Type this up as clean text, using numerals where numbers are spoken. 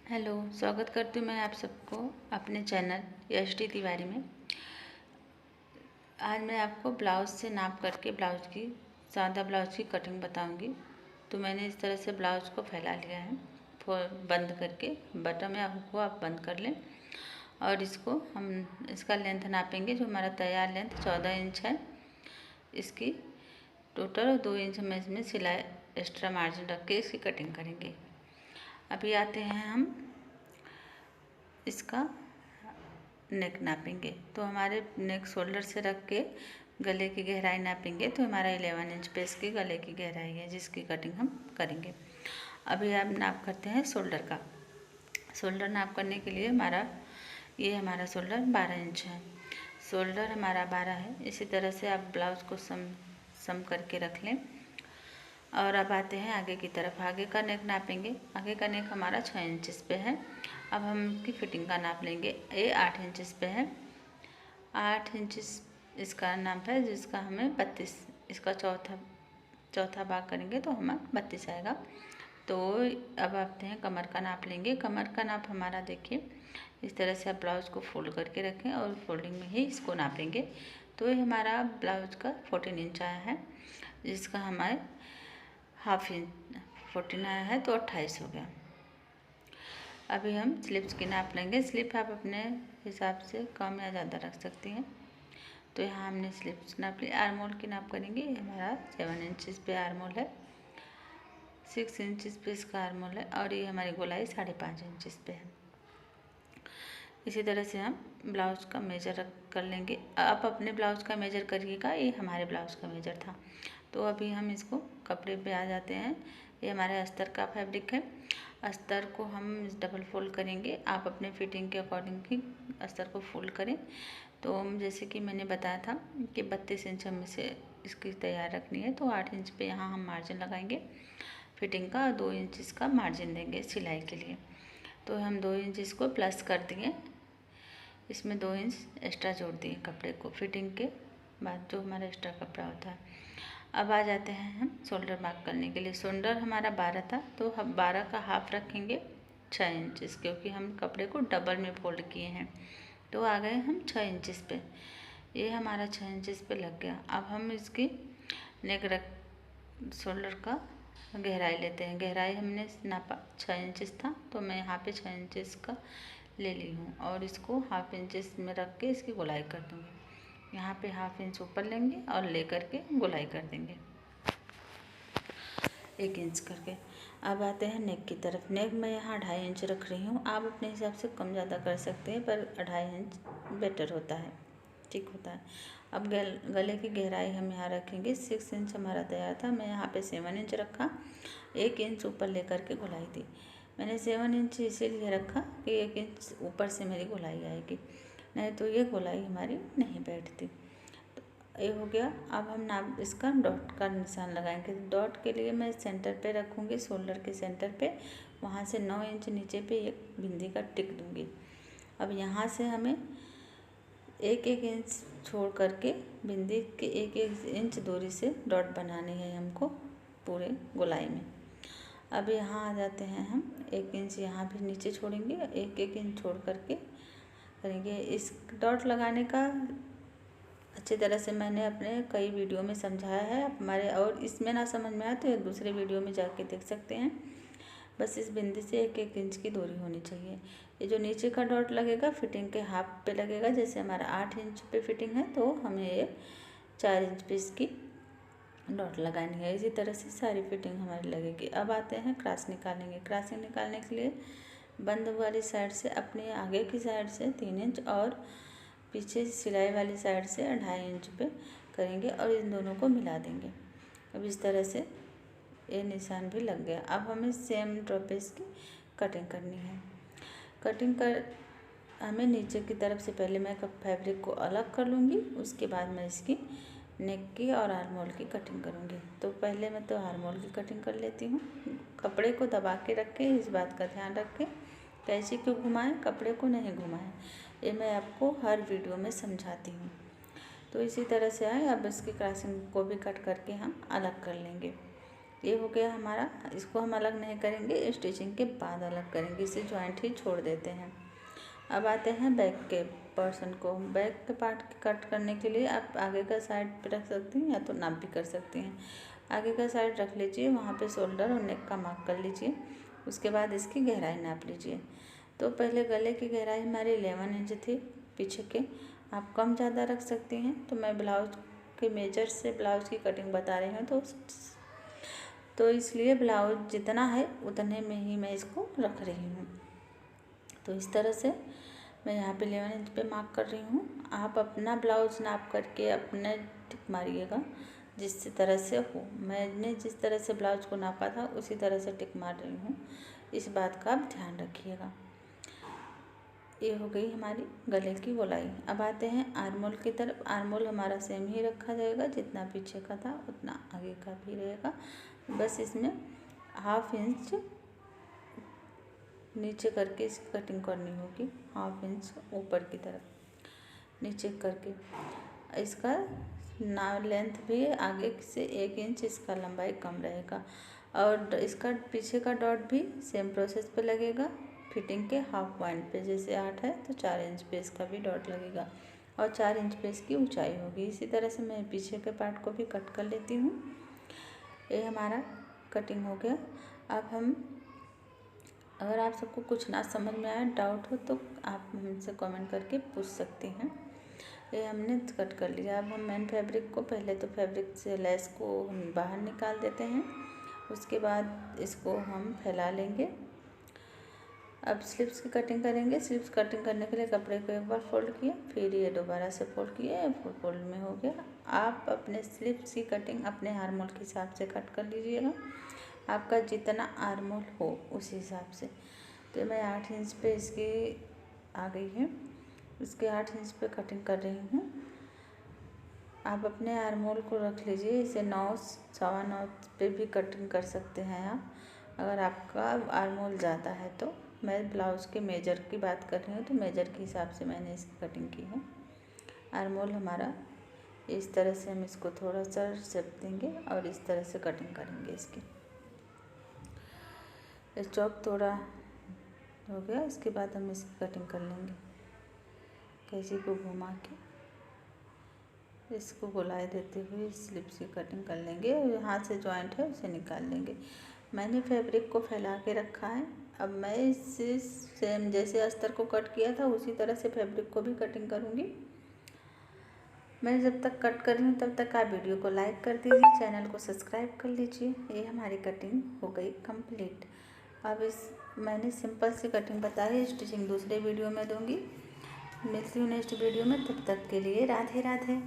Hello, स्वागत करती हूँ मैं आप सबको अपने चैनल यश डी तिवारी में। आज मैं आपको ब्लाउज़ से नाप करके ब्लाउज़ की सादा ब्लाउज़ की कटिंग बताऊंगी। तो मैंने इस तरह से ब्लाउज़ को फैला लिया है, बंद करके बटन या हुक को आप बंद कर लें। और इसको हम इसका लेंथ नापेंगे। जो हमारा तैयार लेंथ 14 इंच है, इसकी टोटल 2 इंच हम इसमें सिलाई एक्स्ट्रा मार्जिन रख के इसकी कटिंग करेंगे। अभी आते हैं हम इसका नेक नापेंगे। तो हमारे नेक शोल्डर से रख के गले की गहराई नापेंगे। तो हमारा 11 इंच पे इसकी गले की गहराई है, जिसकी कटिंग हम करेंगे। अभी आप नाप करते हैं शोल्डर का। शोल्डर नाप करने के लिए हमारा शोल्डर 12 इंच है। शोल्डर हमारा 12 है। इसी तरह से आप ब्लाउज़ को सम करके रख लें। और अब आते हैं आगे की तरफ। आगे का नेक नापेंगे। आगे का नेक हमारा 6 इंच पे है। अब हम इसकी फिटिंग का नाप लेंगे। ये 8 इंच पे है। 8 इंच इसका नाप है, जिसका हमें 32, इसका चौथा भाग करेंगे तो हमारा 32 आएगा। तो अब आते हैं कमर का नाप लेंगे। कमर का नाप हमारा देखिए, इस तरह से आप ब्लाउज़ को फोल्ड करके रखें और फोल्डिंग में ही इसको नापेंगे। तो ये हमारा ब्लाउज का 14 इंच आया है, जिसका हमारे हाफ इंच 14 आया है, तो 28 हो गया। अभी हम स्लिप्स की नाप लेंगे। स्लिप आप अपने हिसाब से कम या ज़्यादा रख सकती हैं। तो यहाँ हमने स्लिप्स नाप ली। आर्मोल की नाप करेंगे। हमारा 7 इंच पे आर्मोल है, 6 इंच पे इसका आर्मोल है, और ये हमारी गोलाई 5.5 इंच पे है। इसी तरह से हम ब्लाउज का मेजर कर लेंगे। आप अपने ब्लाउज का मेजर करिएगा, ये हमारे ब्लाउज का मेजर था। तो अभी हम इसको कपड़े पे आ जाते हैं। ये हमारे अस्तर का फैब्रिक है। अस्तर को हम डबल फोल्ड करेंगे। आप अपने फिटिंग के अकॉर्डिंग ही अस्तर को फोल्ड करें। तो जैसे कि मैंने बताया था कि 32 इंच हमें से इसकी तैयार रखनी है, तो 8 इंच पे यहाँ हम मार्जिन लगाएंगे फिटिंग का, और 2 इंच इसका मार्जिन देंगे सिलाई के लिए। तो हम 2 इंच इसको प्लस कर दिए, इसमें 2 इंच एक्स्ट्रा जोड़ दिए कपड़े को फिटिंग के बाद, जो हमारा एक्स्ट्रा कपड़ा होता है। अब आ जाते हैं हम शोल्डर मार्क करने के लिए। शोल्डर हमारा 12 था, तो हम 12 का हाफ रखेंगे 6 इंच, क्योंकि हम कपड़े को डबल में फोल्ड किए हैं। तो आ गए हम 6 इंच पे। ये हमारा 6 इंच पे लग गया। अब हम इसकी शोल्डर का गहराई लेते हैं। गहराई हमने नापा 6 इंच था, तो मैं यहाँ पे 6 इंच का ले ली हूँ, और इसको हाफ इंच में रख के इसकी गोलाई कर दूँगी। यहाँ पे हाफ इंच ऊपर लेंगे और ले करके गोलाई कर देंगे 1 इंच करके। अब आते हैं नेक की तरफ। नेक मैं यहाँ 2.5 इंच रख रही हूँ। आप अपने हिसाब से कम ज़्यादा कर सकते हैं, पर 2.5 इंच बेटर होता है, ठीक होता है। अब गले की गहराई हम यहाँ रखेंगे। 6 इंच हमारा तैयार था, मैं यहाँ पे 7 इंच रखा। 1 इंच ऊपर लेकर के गोलाई दी। मैंने 7 इंच इसीलिए रखा कि 1 इंच ऊपर से मेरी गोलाई आएगी, नहीं तो ये गोलाई हमारी नहीं बैठती। तो ये हो गया। अब हम नाप इसका डॉट का निशान लगाएंगे। डॉट के लिए मैं सेंटर पे रखूँगी, शोल्डर के सेंटर पे, वहाँ से 9 इंच नीचे पे एक बिंदी का टिक दूँगी। अब यहाँ से हमें 1-1 इंच छोड़ करके बिंदी के 1-1 इंच दूरी से डॉट बनानी है हमको पूरे गोलाई में। अब यहाँ आ जाते हैं हम 1 इंच यहाँ भी नीचे छोड़ेंगे, 1-1 इंच छोड़ करके करेंगे। इस डॉट लगाने का अच्छी तरह से मैंने अपने कई वीडियो में समझाया है हमारे, और इसमें ना समझ में आए तो दूसरे वीडियो में जाके देख सकते हैं। बस इस बिंदी से 1-1 इंच की दूरी होनी चाहिए। ये जो नीचे का डॉट लगेगा फिटिंग के हाफ पे लगेगा। जैसे हमारा 8 इंच पे फिटिंग है, तो हमें ये 4 इंच पे इसकी डॉट लगानी है। इसी तरह से सारी फिटिंग हमारी लगेगी। अब आते हैं क्रॉस निकालेंगे। क्रॉसिंग निकालने के लिए बंद वाली साइड से अपने आगे की साइड से 3 इंच और पीछे सिलाई वाली साइड से 2.5 इंच पे करेंगे, और इन दोनों को मिला देंगे। अब इस तरह से ये निशान भी लग गया। अब हमें सेम ड्रॉप पे इसकी कटिंग करनी है। हमें नीचे की तरफ से पहले मैं फैब्रिक को अलग कर लूँगी, उसके बाद मैं इसकी नेक की और आर्मोल की कटिंग करूँगी। तो पहले मैं तो आर्मोल की कटिंग कर लेती हूँ। कपड़े को दबा के रखें, इस बात का ध्यान रखें। कैंची क्यों घुमाएं, कपड़े को नहीं घुमाएं, ये मैं आपको हर वीडियो में समझाती हूँ। तो इसी तरह से आए। अब इसकी क्रॉसिंग को भी कट करके हम अलग कर लेंगे। ये हो गया हमारा। इसको हम अलग नहीं करेंगे, स्टिचिंग के बाद अलग करेंगे, इसे जॉइंट ही छोड़ देते हैं। अब आते हैं बैक के पोर्शन को। बैक के पार्ट कट करने के लिए आप आगे का साइड पे रख सकती हैं या तो नाप भी कर सकती हैं। आगे का साइड रख लीजिए, वहाँ पे शोल्डर और नेक का मार्क कर लीजिए। उसके बाद इसकी गहराई नाप लीजिए। तो पहले गले की गहराई हमारी 11 इंच थी पीछे के, आप कम ज़्यादा रख सकती हैं। तो मैं ब्लाउज के मेजर से ब्लाउज की कटिंग बता रही हूँ, तो इसलिए ब्लाउज जितना है उतने में ही मैं इसको रख रही हूँ। तो इस तरह से मैं यहाँ पे 11 इंच पे मार्क कर रही हूँ। आप अपना ब्लाउज नाप करके अपने टिक मारिएगा जिस तरह से हो। मैंने जिस तरह से ब्लाउज को नापा था उसी तरह से टिक मार रही हूँ, इस बात का आप ध्यान रखिएगा। ये हो गई हमारी गले की गोलाई। अब आते हैं आर्मोल की तरफ। आर्मोल हमारा सेम ही रखा जाएगा, जितना पीछे का था उतना आगे का भी रहेगा। बस इसमें 1/2 इंच नीचे करके इसकी कटिंग करनी होगी, 1/2 इंच ऊपर की तरफ नीचे करके। इसका लेंथ भी आगे से 1 इंच इसका लंबाई कम रहेगा। और इसका पीछे का डॉट भी सेम प्रोसेस पे लगेगा, फिटिंग के 1/2 पॉइंट पे। जैसे 8 है तो 4 इंच पे इसका भी डॉट लगेगा और 4 इंच पे इसकी ऊंचाई होगी। इसी तरह से मैं पीछे के पार्ट को भी कट कर लेती हूँ। ये हमारा कटिंग हो गया। अब हम, अगर आप सबको कुछ ना समझ में आए, डाउट हो, तो आप हमसे कमेंट करके पूछ सकते हैं। ये हमने कट कर लिया। अब हम मेन फैब्रिक को, पहले तो फैब्रिक से लेस को बाहर निकाल देते हैं, उसके बाद इसको हम फैला लेंगे। अब स्लिप्स की कटिंग करेंगे। स्लिप्स कटिंग करने के लिए कपड़े को एक बार फोल्ड किया, फिर ये दोबारा से फोल्ड किए, फोल्ड में हो गया। आप अपने स्लिप्स की कटिंग अपने आर्मोल के हिसाब से कट कर लीजिएगा, आपका जितना आर्मोल हो उस हिसाब से। तो मैं 8 इंच पे इसकी आ गई है, इसके 8 इंच पे कटिंग कर रही हूँ। आप अपने आर्मोल को रख लीजिए, इसे 9 सवा 9 पे भी कटिंग कर सकते हैं आप, अगर आपका आर्मोल ज़्यादा है तो। मैं ब्लाउज़ के मेजर की बात कर रही हूँ, तो मेजर के हिसाब से मैंने इसकी कटिंग की है। आर्मोल हमारा इस तरह से, हम इसको थोड़ा सा शेप देंगे और इस तरह से कटिंग करेंगे इसकी। चौक थोड़ा हो गया, इसके बाद हम इसकी कटिंग कर लेंगे। कैंची को घुमा के इसको गोलाई देते हुए स्लिप्स की कटिंग कर लेंगे। यहाँ से जॉइंट है उसे निकाल लेंगे। मैंने फैब्रिक को फैला के रखा है। अब मैं इसे सेम जैसे अस्तर को कट किया था उसी तरह से फैब्रिक को भी कटिंग करूँगी। मैं जब तक कट कर रही हूँ तब तक आप वीडियो को लाइक कर दीजिए, चैनल को सब्सक्राइब कर लीजिए। ये हमारी कटिंग हो गई कंप्लीट। अब मैंने सिंपल सी कटिंग बताई है, स्टिचिंग दूसरे वीडियो में दूंगी। मिलती हूँ नेक्स्ट वीडियो में, तब तक के लिए राधे राधे।